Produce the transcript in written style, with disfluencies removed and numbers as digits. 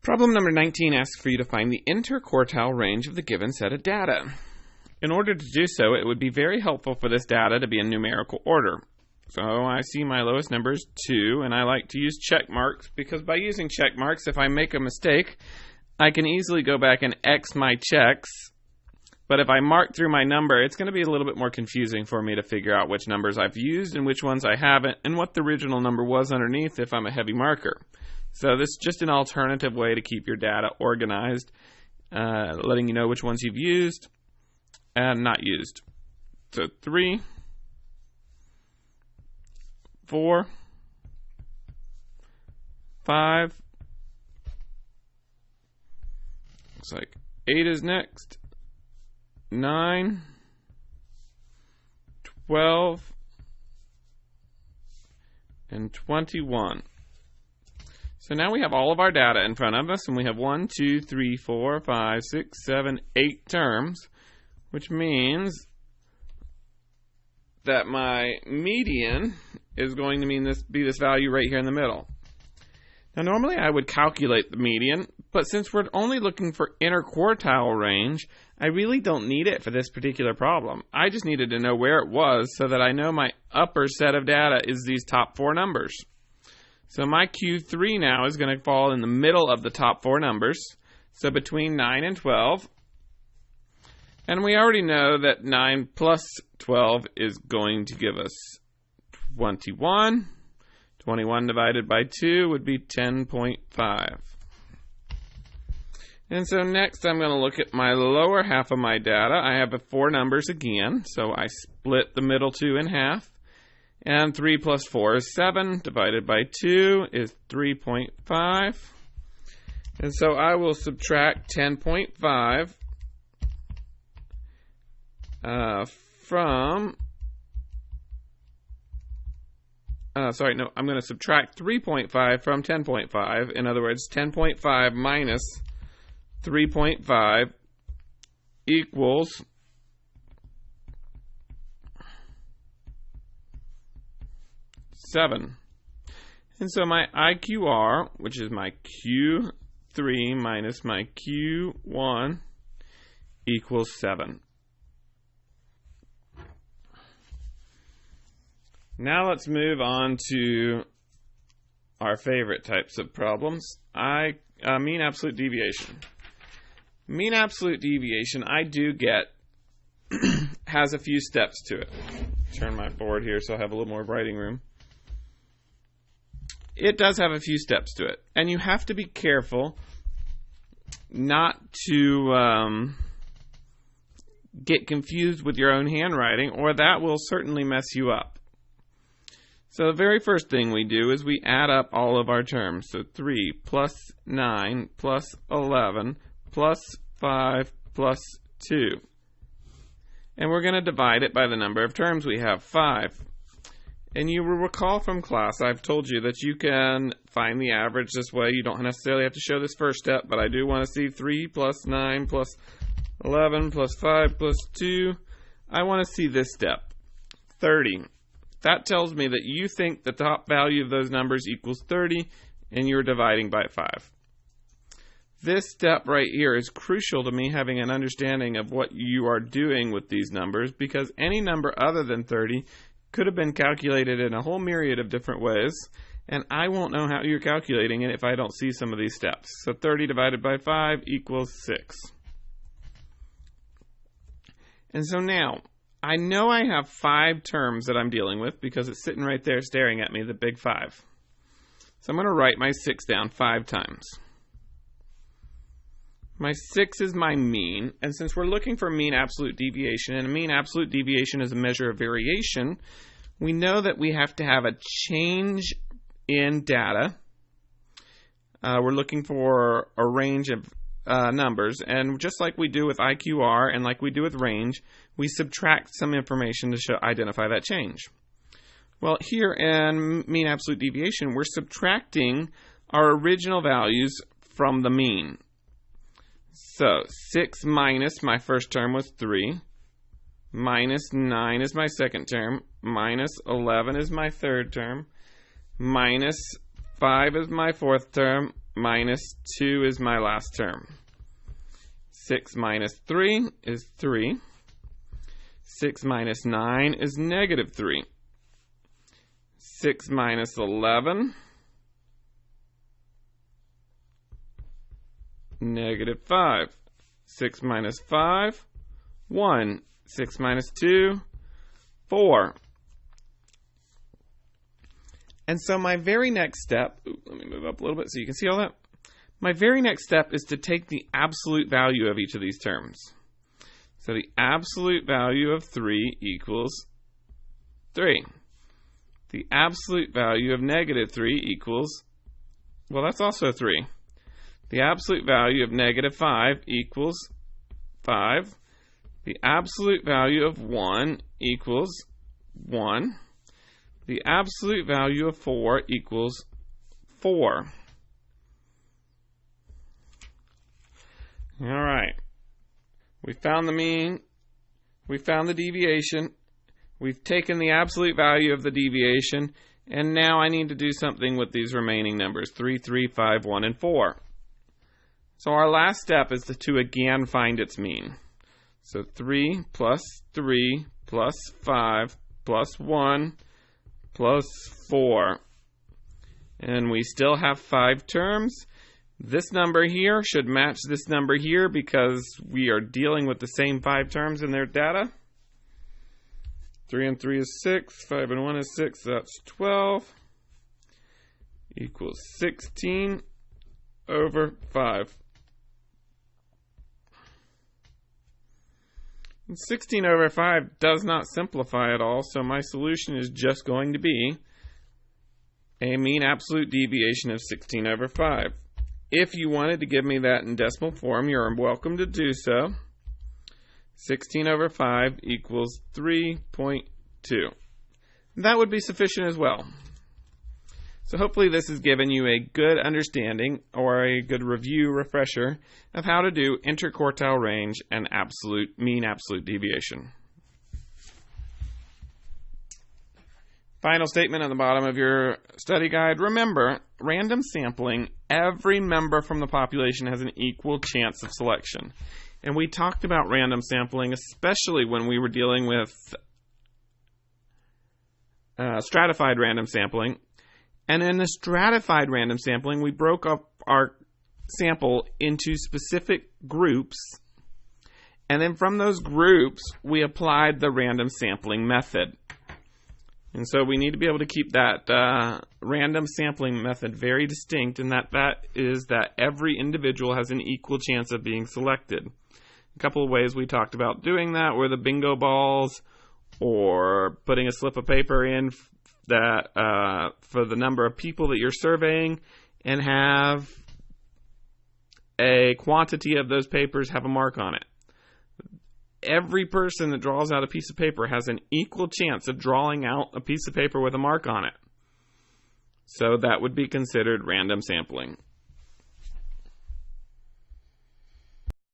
Problem number 19 asks for you to find the interquartile range of the given set of data. In order to do so, it would be very helpful for this data to be in numerical order. So I see my lowest number is 2, and I like to use check marks because by using check marks, if I make a mistake, I can easily go back and X my checks. But if I mark through my number, it's going to be a little bit more confusing for me to figure out which numbers I've used and which ones I haven't, and what the original number was underneath if I'm a heavy marker. So this is just an alternative way to keep your data organized, letting you know which ones you've used and not used. So 3, 4, 5, looks like 8 is next, 9, 12, and 21. So now we have all of our data in front of us, and we have 1, 2, 3, 4, 5, 6, 7, 8 terms, which means that my median is going to be this value right here in the middle. Now normally I would calculate the median, but since we're only looking for interquartile range, I really don't need it for this particular problem. I just needed to know where it was so that I know my upper set of data is these top 4 numbers. So my Q3 now is going to fall in the middle of the top 4 numbers, so between 9 and 12. And we already know that 9 plus 12 is going to give us 21. 21 divided by 2 would be 10.5. And so next I'm going to look at my lower half of my data. I have 4 numbers again, so I split the middle 2 in half. And 3 plus 4 is 7, divided by 2 is 3.5. And so I will subtract 10.5 from... I'm going to subtract 3.5 from 10.5. In other words, 10.5 minus 3.5 equals 7. And so my IQR, which is my Q3 minus my Q1, equals 7. Now let's move on to our favorite types of problems. Mean absolute deviation. Mean absolute deviation, I do get, has a few steps to it. Turn my board here so I have a little more writing room. It does have a few steps to it. And you have to be careful not to get confused with your own handwriting, or that will certainly mess you up. So the very first thing we do is we add up all of our terms. So 3 plus 9 plus 11 plus 5 plus 2. And we're going to divide it by the number of terms we have, 5. And you will recall from class, I've told you that you can find the average this way. You don't necessarily have to show this first step, but I do want to see 3 plus 9 plus 11 plus 5 plus 2. I want to see this step, 30. That tells me that you think the top value of those numbers equals 30, and you're dividing by 5. This step right here is crucial to me having an understanding of what you are doing with these numbers, because any number other than 30 could have been calculated in a whole myriad of different ways, and I won't know how you're calculating it if I don't see some of these steps. So 30 divided by 5 equals 6. And so now, I know I have 5 terms that I'm dealing with because it's sitting right there staring at me, the big 5. So I'm going to write my 6 down 5 times. My 6 is my mean, and since we're looking for mean absolute deviation, and a mean absolute deviation is a measure of variation, we know that we have to have a change in data. We're looking for a range of numbers, and just like we do with IQR and like we do with range, we subtract some information to identify that change. Well, here in mean absolute deviation, we're subtracting our original values from the mean. So 6 minus my first term was 3, minus 9 is my second term, minus 11 is my third term, minus 5 is my fourth term, minus 2 is my last term. 6 minus 3 is 3. 6 minus 9 is negative 3. 6 minus 11, negative 5. 6 minus 5, 1. 6 minus 2, 4. And so my very next step, let me move up a little bit so you can see all that. My very next step is to take the absolute value of each of these terms. So the absolute value of 3 equals 3. The absolute value of negative 3 equals, well, that's also 3. The absolute value of negative 5 equals 5. The absolute value of 1 equals 1. The absolute value of 4 equals 4. All right. We found the mean. We found the deviation. We've taken the absolute value of the deviation. And now I need to do something with these remaining numbers, 3, 3, 5, 1, and 4. So our last step is to again find its mean. So 3 plus 3 plus 5 plus 1 plus 4. And we still have 5 terms. This number here should match this number here because we are dealing with the same 5 terms in their data. 3 and 3 is 6. 5 and 1 is 6. That's 12. Equals 16 over 5. And 16 over 5 does not simplify at all, so my solution is just going to be a mean absolute deviation of 16 over 5. If you wanted to give me that in decimal form, you're welcome to do so. 16 over 5 equals 3.2. That would be sufficient as well. So hopefully this has given you a good understanding or a good review refresher of how to do interquartile range and mean absolute deviation. Final statement on the bottom of your study guide. Remember, random sampling, every member from the population has an equal chance of selection. And we talked about random sampling, especially when we were dealing with stratified random sampling. And in the stratified random sampling, we broke up our sample into specific groups. And then from those groups, we applied the random sampling method. And so we need to be able to keep that random sampling method very distinct, and that is that every individual has an equal chance of being selected. A couple of ways we talked about doing that were the bingo balls, or putting a slip of paper in that for the number of people that you're surveying, and have a quantity of those papers have a mark on it. Every person that draws out a piece of paper has an equal chance of drawing out a piece of paper with a mark on it. So that would be considered random sampling.